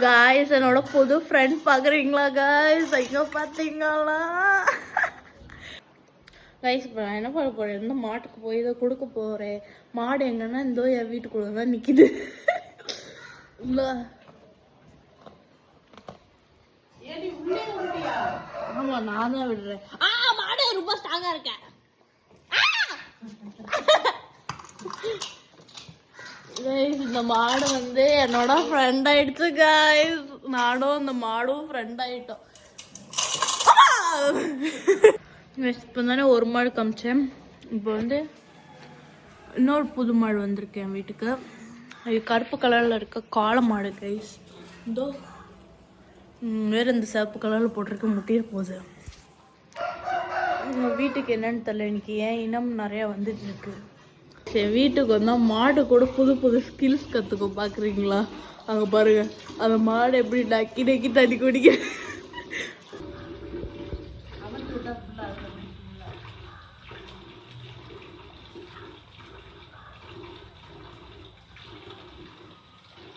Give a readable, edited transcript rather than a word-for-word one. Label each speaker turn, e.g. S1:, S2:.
S1: Guys என்னோட புது friend பாக்குறீங்களா காய்ஸ்? ஐயோ பாத்தீங்களா கைஸ்? இப்போ நான் என்ன பண்ண போறேன், இந்த மாட்டுக்கு போய் இதை கொடுக்க போறேன். மாடு எங்கன்னா இந்த என் வீட்டுக்குள்ள தான் நிக்குது. ஆமா நான் தான் விடுறேன். மாடு ரொம்ப ஸ்ட்ராங்கா இருக்கேன். இந்த மாடு வந்து என்னோட ஃப்ரெண்ட் ஆயிடுச்சு கைஸ். நானும் அந்த மாடும் ஃப்ரெண்ட் ஆயிட்டோம். இப்போ தானே ஒரு மாடு காமிச்சேன். இப்போ வந்து இன்னொரு புது மாடு வந்திருக்கு என் வீட்டுக்கு. இது கருப்பு கலரில் இருக்க காளை மாடு கைஸ். இதோ வேறு இந்த சிவப்பு கலரில் போட்டிருக்க முட்டிய போகுது. உங்கள் வீட்டுக்கு என்னன்னு தெரியல, எனக்கு ஏன் இனம் நிறையா வந்துட்டு இருக்கு. சரி வீட்டுக்கு வந்தால் மாடு கூட புது புது ஸ்கில்ஸ் கற்றுக்கோ. பார்க்குறீங்களா? அங்கே பாருங்க அந்த மாடு எப்படி டக்கி டக்கி தண்ணி குடிக்க.